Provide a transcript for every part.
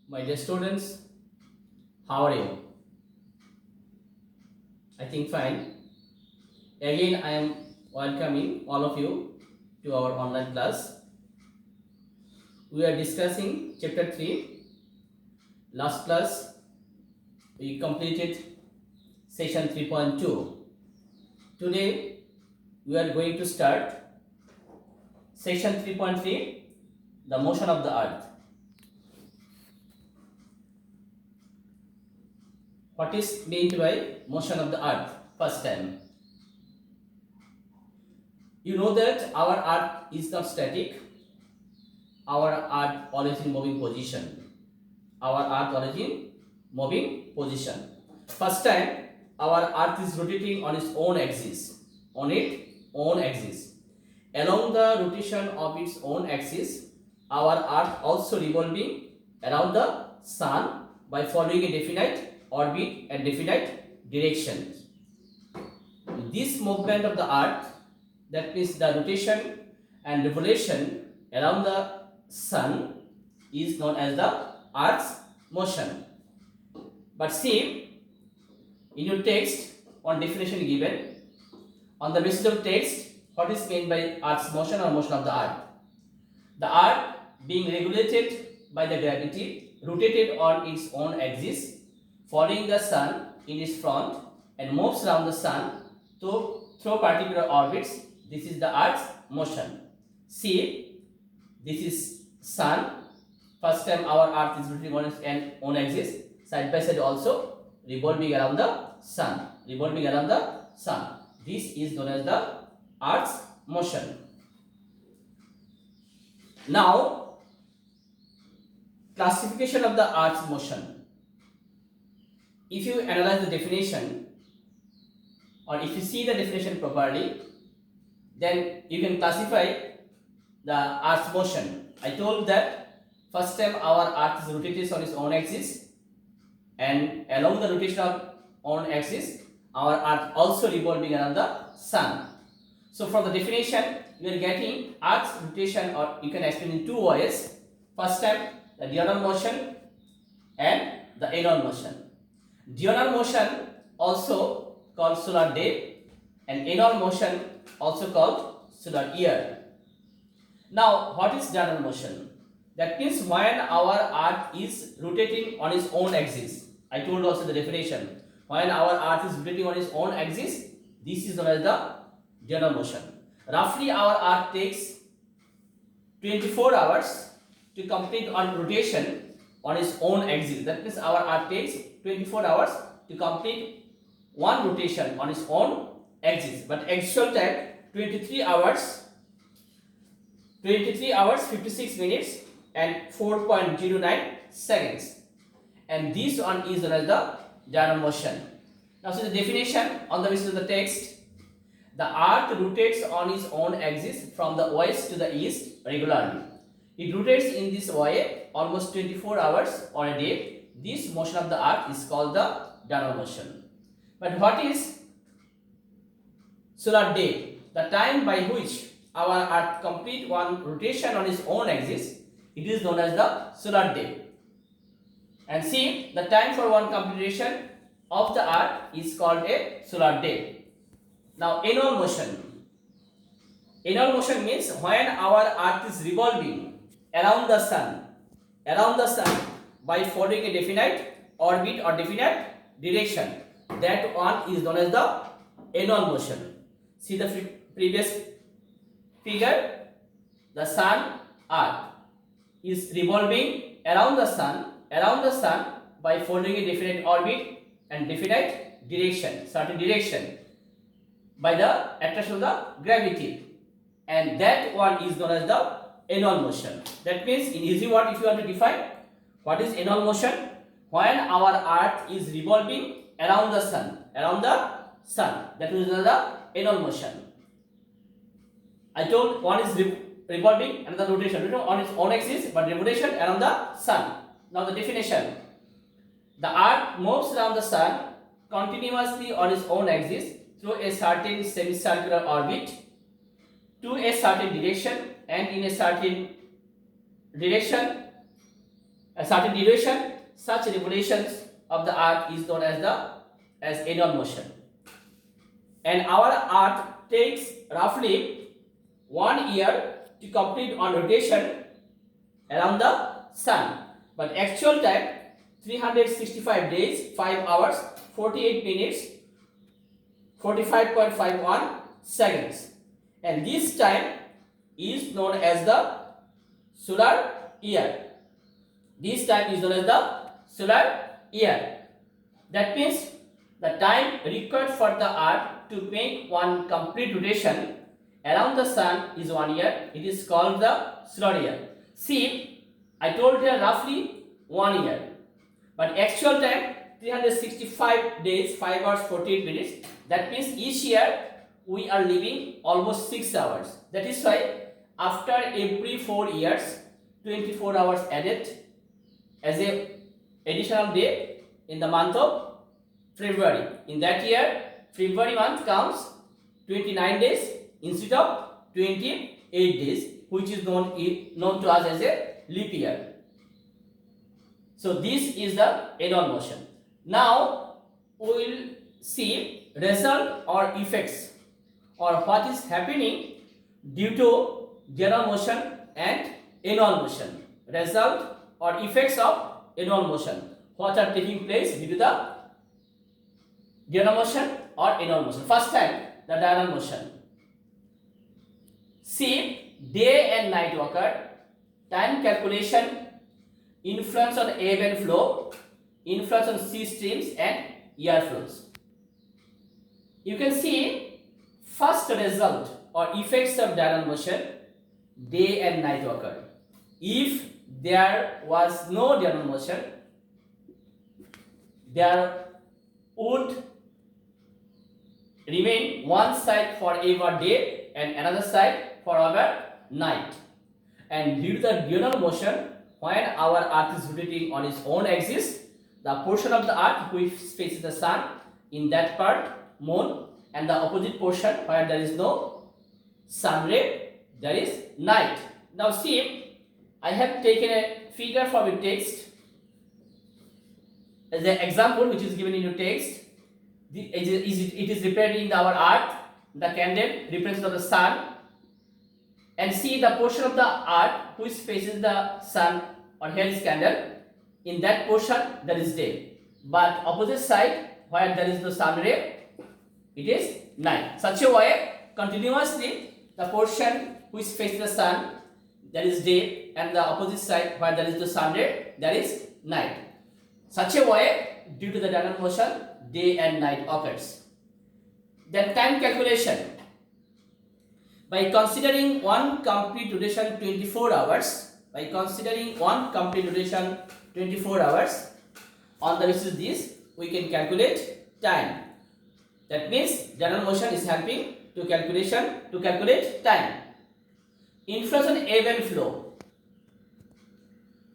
My dear students, how are you? I think fine. Again, I am welcoming all of you to our online class. We are discussing chapter 3. Last class, we completed session 3.2. Today, we are going to start session 3.3, the motion of the earth. What is meant by motion of the earth? First time. You know that our earth is not static. Our earth always in moving position. Our earth always in moving position. First time, our earth is rotating on its own axis. On its own axis. Along the rotation of its own axis, our earth also revolving around the sun by following a definite orbit and definite direction. This movement of the earth, that means the rotation and revolution around the sun, is known as the earth's motion. But see, in your text, on definition given, on the basis of text, what is meant by earth's motion or motion of the earth? The earth being regulated by the gravity, rotated on its own axis, following the sun in its front and moves around the sun through particular orbits. This is the earth's motion. See, this is sun. First time our earth is rotating on its own axis, side by side also revolving around the sun. Revolving around the sun. This is known as the earth's motion. Now, classification of the earth's motion. If you analyze the definition, or if you see the definition properly, then you can classify the earth's motion. I told that first time our earth is rotated on its own axis, and along the rotation of own axis, our earth also revolving around the sun. So from the definition, we are getting earth's rotation, or you can explain in two ways. First time, the diurnal motion and the annual motion. Diurnal motion also called solar day, and annual motion also called solar year. Now, what is diurnal motion? That means when our earth is rotating on its own axis. I told also the definition. When our earth is rotating on its own axis, this is known as the diurnal motion. Roughly, our earth takes 24 hours to complete on rotation on its own axis. That means our earth takes 24 hours to complete one rotation on its own axis. But actual time 23 hours 56 minutes and 4.09 seconds. And this one is known as the diurnal motion. Now see the definition on the basis of the text. The earth rotates on its own axis from the west to the east regularly. It rotates in this way almost 24 hours on a day. This motion of the earth is called the diurnal motion. But what is solar day? The time by which our earth complete one rotation on its own axis, it is known as the solar day. And see, the time for one completion of the earth is called a solar day. Now, annual motion. Annual motion means when our earth is revolving around the sun by following a definite orbit or definite direction. That one is known as the annual motion. See the previous figure. The sun, earth is revolving around the sun by following a definite orbit and definite direction, certain direction, by the attraction of the gravity, and that one is known as the annual motion. That means, in easy word, if you want to define what is annual motion, when our earth is revolving around the sun, that is the annual motion. I told one is revolving, another rotation on its own axis, but revolution around the sun. Now the definition: the earth moves around the sun continuously on its own axis through a certain semicircular orbit to a certain direction and in a certain direction a certain duration, such revolutions of the earth is known as annual motion. And our earth takes roughly 1 year to complete one rotation around the sun. But actual time 365 days, 5 hours, 48 minutes, 45.51 seconds. And this time is known as the solar year. This time is known as the solar year. That means the time required for the earth to make one complete rotation around the sun is 1 year. It is called the solar year. See, I told you roughly 1 year, but actual time 365 days, 5 hours, 48 minutes. That means each year we are living almost 6 hours. That is why after every 4 years, 24 hours added as a additional day in the month of February. In that year, February month comes 29 days instead of 28 days, which is known to us as a leap year. So this is the annual motion. Now we will see result or effects or what is happening due to general motion and annual motion. Result or effects of annual motion. What are taking place due to the diurnal motion or annual motion. First time, the diurnal motion. See, day and night occur. Time calculation, influence on ebb and flow, influence on sea streams and air flows. You can see first result or effects of diurnal motion, day and night occur. If there was no diurnal motion, there would remain one side forever day and another side forever night. And due to the diurnal motion, when our earth is rotating on its own axis, the portion of the earth which faces the sun, in that part moon, and the opposite portion where there is no sun ray, there is night. Now see, I have taken a figure from a text as an example which is given in your text. It is representing our earth, the candle represents the sun, and see the portion of the earth which faces the sun, or here is candle, in that portion there is day, but opposite side where there is no sun ray, it is night. Such a way continuously the portion which faces the sun, there is day, and the opposite side where there is the sun ray, there is night. Such a way, due to the diurnal motion, day and night occurs. Then time calculation. By considering one complete duration 24 hours, on the basis of this, we can calculate time. That means diurnal motion is helping to calculate time. Influence on ebb and flow.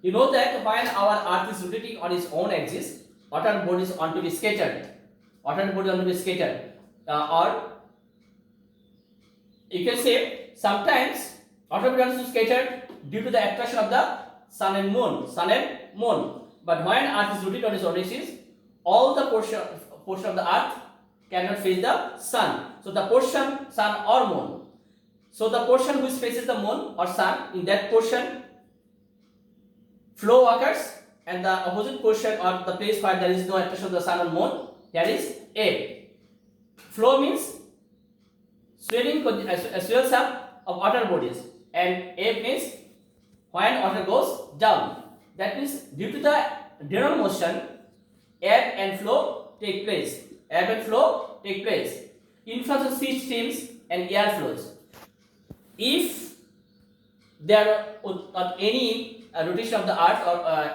You know that when our earth is rotating on its own axis, water bodies are to be scattered. Or you can say sometimes water bodies are scattered due to the attraction of the sun and moon. But when earth is rotating on its own axis, all the portion of the earth cannot face the sun. So the portion sun or moon. So the portion which faces the moon or sun, in that portion flow occurs, and the opposite portion or the place where there is no attraction of the sun or moon, there is ebb. Flow means swells up of water bodies, and ebb means when water goes down. That means due to the diurnal motion, ebb and flow take place. Influence of sea streams and air flows. If there would not any rotation of the earth, or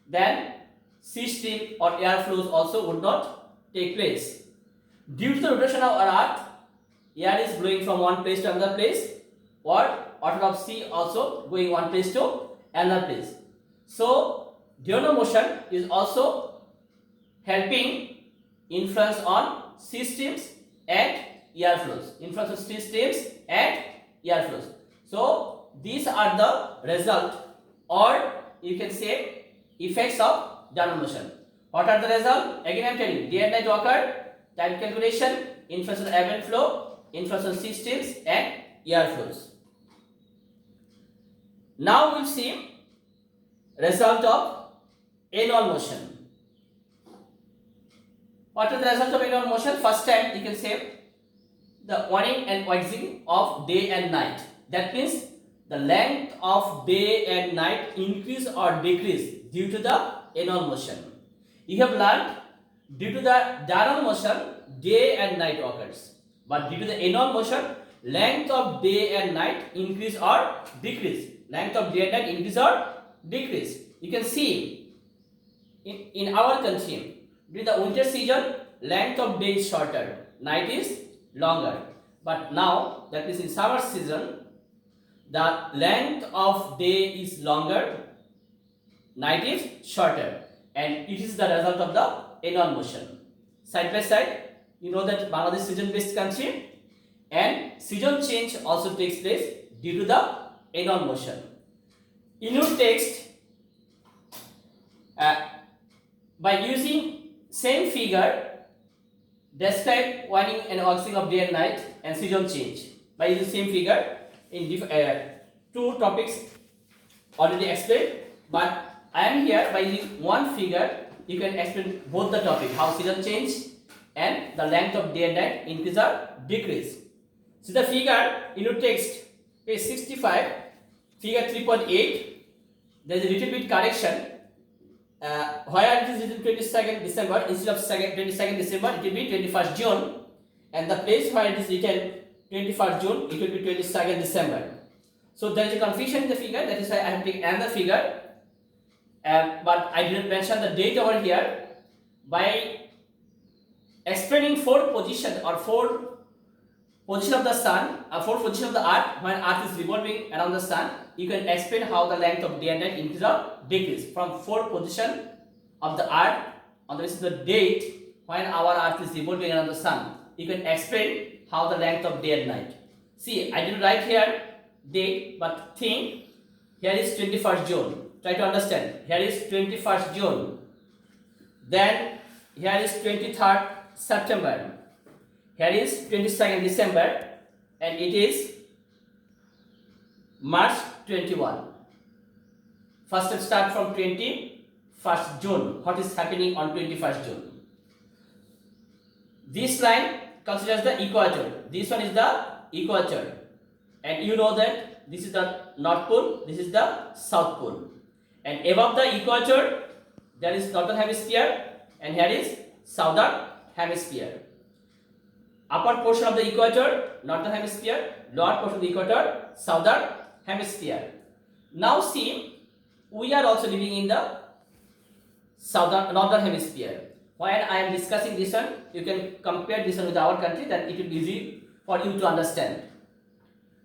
then sea stream or air flows also would not take place. Due to the rotation of our earth, air is blowing from one place to another place, or water of sea also going one place to another place. So diurnal motion is also helping influence on sea streams and air flows. So these are the result, or you can say effects of diurnal motion. What are the results? Again I am telling you, day and night occur, time calculation, infrared ebb and flow, infrared systems and air flows. Now we will see result of annual motion. What is the result of annual motion? First time you can say the waning and waxing of day and night. That means the length of day and night increase or decrease due to the annual motion. You have learned due to the diurnal motion day and night occurs, but due to the annual motion length of day and night increase or decrease. Length of day and night increase or decrease. You can see in our country during the winter season length of day is shorter, night is longer. But now that is in summer season the length of day is longer, night is shorter, and it is the result of the annual motion. Side by side, you know that Bangladesh season based country and season change also takes place due to the annual motion. In your text, by using same figure describe waning and waxing of day and night and season change. By using same figure in two topics already explained, but I am here by using one figure you can explain both the topic, how season change and the length of day and night increase or decrease. So the figure in your text page 65, figure 3.8, there is a little bit correction. Where it is written 22nd December instead of 22nd December, it will be 21st June, and the place where it is written 21st June, it will be 22nd December. So there is a confusion in the figure, that is why I have taken another figure, but I didn't mention the date over here. By explaining four position or four position of the sun, four position of the earth when earth is revolving around the sun, you can explain how the length of day and night increase or decrease from four position of the earth on the basis of the date when our earth is revolving around the sun. You can explain how the length of day and night. See, I didn't write here date, but think here is 21st June. Try to understand. Here is 21st June. Then here is 23rd September. Here is 22nd December, and it is March 21. First start from 21st June. What is happening on 21st June? This line considers the equator. This one is the equator, and you know that this is the North Pole, this is the South Pole, and above the equator there is Northern Hemisphere, and here is Southern Hemisphere. Upper portion of the equator, Northern Hemisphere, lower portion of the equator, Southern Hemisphere. Now see, we are also living in the Northern Hemisphere. When I am discussing this one, you can compare this one with our country, then it will be easy for you to understand.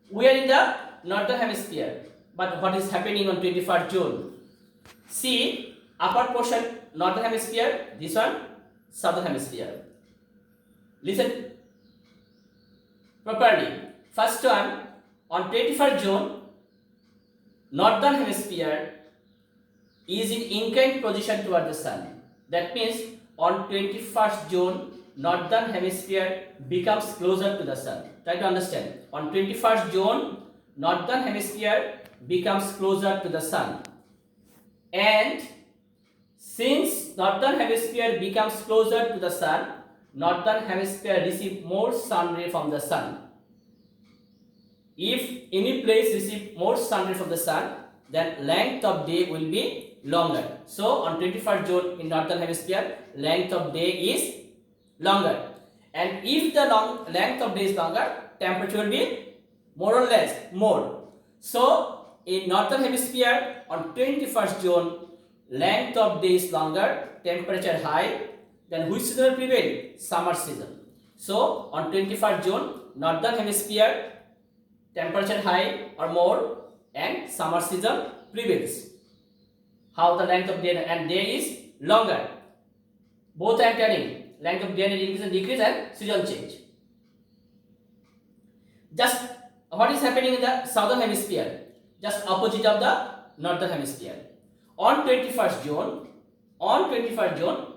We are in the Northern Hemisphere, but what is happening on 21st June? See, upper portion Northern Hemisphere, this one Southern Hemisphere. Listen properly. First one, on 21st June, Northern Hemisphere is in inclined position toward the sun. That means on 21st June, Northern Hemisphere becomes closer to the sun. Try to understand. On 21st June, Northern Hemisphere becomes closer to the sun. And since Northern Hemisphere becomes closer to the sun, Northern Hemisphere receives more sun ray from the sun. If any place receives more sun ray from the sun, then length of day will be longer. So on 21st June in Northern Hemisphere, length of day is longer. And if the length of day is longer, temperature will be more or less more. So in Northern Hemisphere on 21st June, length of day is longer, temperature high. Then which season will prevail? Summer season. So on 21st June, Northern Hemisphere temperature high or more and summer season prevails. How the length of day and day is longer. Both I am telling, length of day and increase and decrease and season change. Just what is happening in the Southern Hemisphere? Just opposite of the Northern Hemisphere. On 21st June,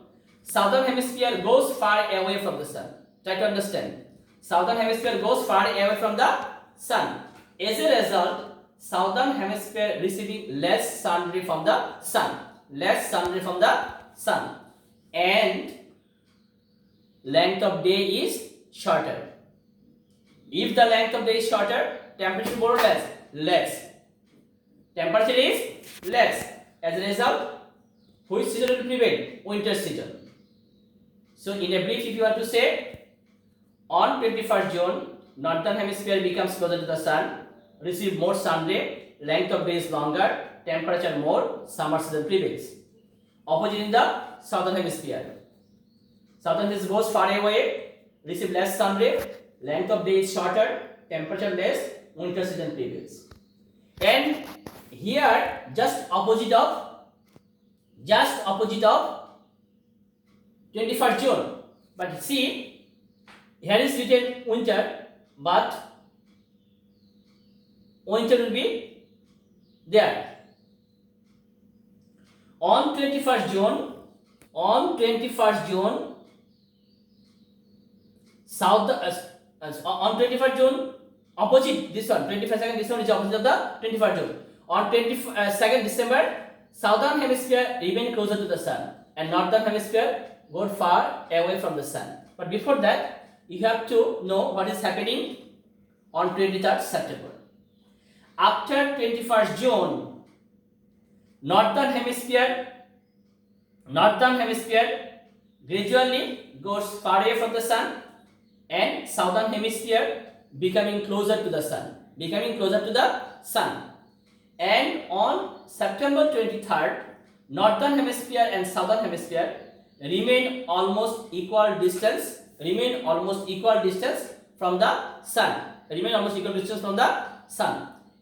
southern hemisphere goes far away from the sun. Try to understand. Southern hemisphere goes far away from the sun. As a result, southern hemisphere receiving less sun ray from the sun. And length of day is shorter. If the length of day is shorter, temperature more or less. Temperature is less. As a result, which season will prevail? Winter season. So in a brief, if you want to say, on 21st June, northern hemisphere becomes closer to the sun, receive more sun ray, length of day is longer, temperature more, summer season prevails. Opposite in the southern hemisphere. Southern hemisphere goes far away, receive less sun ray, length of day is shorter, temperature less, winter season prevails. And here just opposite of 21st June. But see, here is written winter, but winter will be there. On 21st June, on 21st June, opposite this one, 22nd this one is opposite of the 21st June. On 22nd December, southern hemisphere remain closer to the sun and northern hemisphere go far away from the sun. But before that, you have to know what is happening on 23rd September. After 21st June, northern hemisphere gradually goes far away from the sun and southern hemisphere becoming closer to the sun. And on September 23rd, northern hemisphere and southern hemisphere remain almost equal distance from the sun.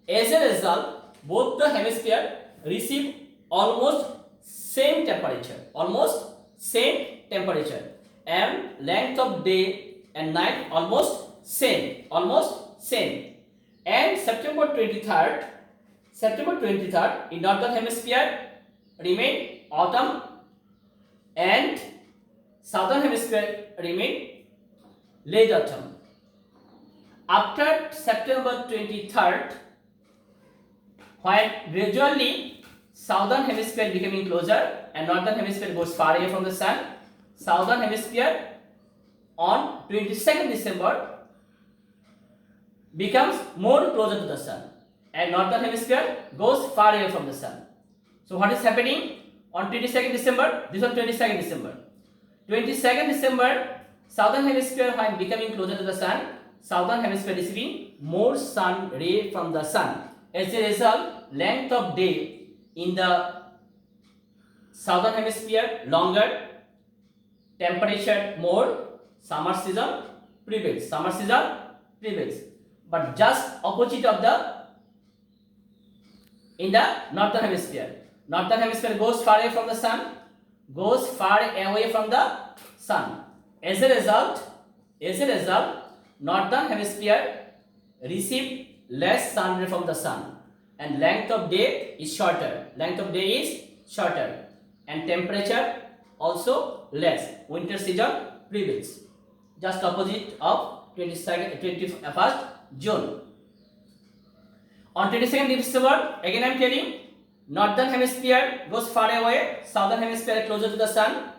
As a result, both the hemisphere receive almost same temperature, and length of day and night almost same. And September 23rd in northern hemisphere remain autumn and southern hemisphere remain late autumn. After September 23rd, while gradually southern hemisphere becoming closer and northern hemisphere goes far away from the sun, southern hemisphere on 22nd December becomes more closer to the sun and northern hemisphere goes far away from the sun. So what is happening on 22nd December? This is 22nd December. 22nd December, southern hemisphere while becoming closer to the sun, southern hemisphere receiving more sun ray from the sun. As a result, length of day in the southern hemisphere longer, temperature more, summer season prevails. But just opposite of in the northern hemisphere. Northern hemisphere goes far away from the sun, As a result, northern hemisphere receive less sun ray from the sun and length of day is shorter. And temperature also less. Winter season prevails. Just opposite of 21st June. On 22nd December, again I am telling, northern hemisphere goes far away, southern hemisphere closer to the sun.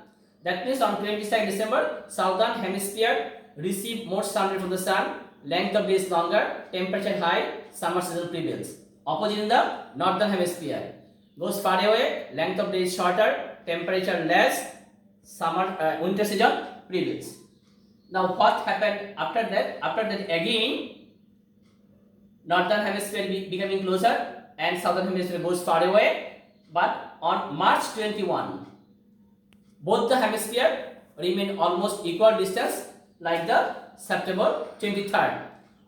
That means on 22nd December, southern hemisphere receive more sun ray from the sun, length of day is longer, temperature high, summer season prevails. Opposite in the northern hemisphere goes far away, length of day is shorter, temperature less, winter season prevails. Now what happened after that? After that again, northern hemisphere becoming closer and southern hemisphere goes far away. But on March 21, both the hemisphere remain almost equal distance like the September 23rd.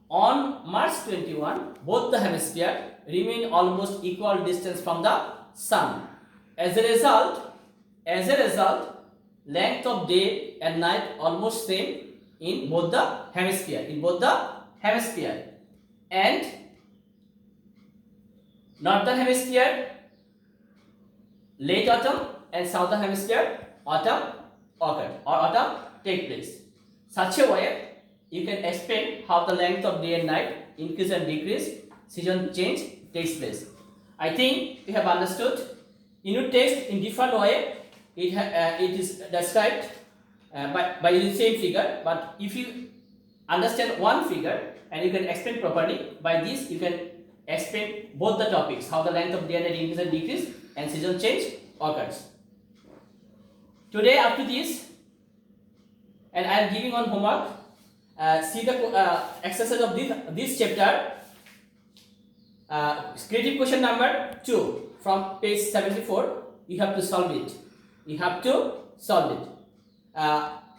On March 21, both the hemisphere remain almost equal distance from the sun. As a result, length of day and night almost same in both the hemisphere. And northern hemisphere late autumn and southern hemisphere autumn occurred or autumn take place. Such a way you can explain how the length of day and night increase and decrease, season change takes place. I think you have understood. In your text in different way it is described by the same figure, but if you understand one figure and you can explain properly, by this you can explain both the topics, how the length of day and night increase and decrease and season change occurs. Today up to this, and I am giving on homework. See the exercise of this chapter. Creative question number 2 from page 74. You have to solve it. You have to solve it.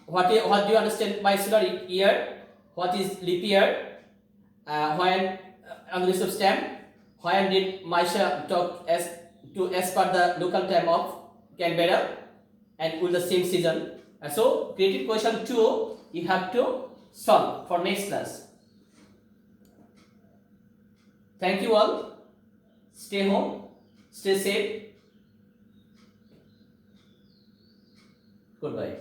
What do you understand by solar year? What is leap year? When English of stamp? When did Maisha talk as per the local time of Canberra and with the same season? So creative question 2 you have to solve for next class. Thank you all. Stay home. Stay safe. Goodbye.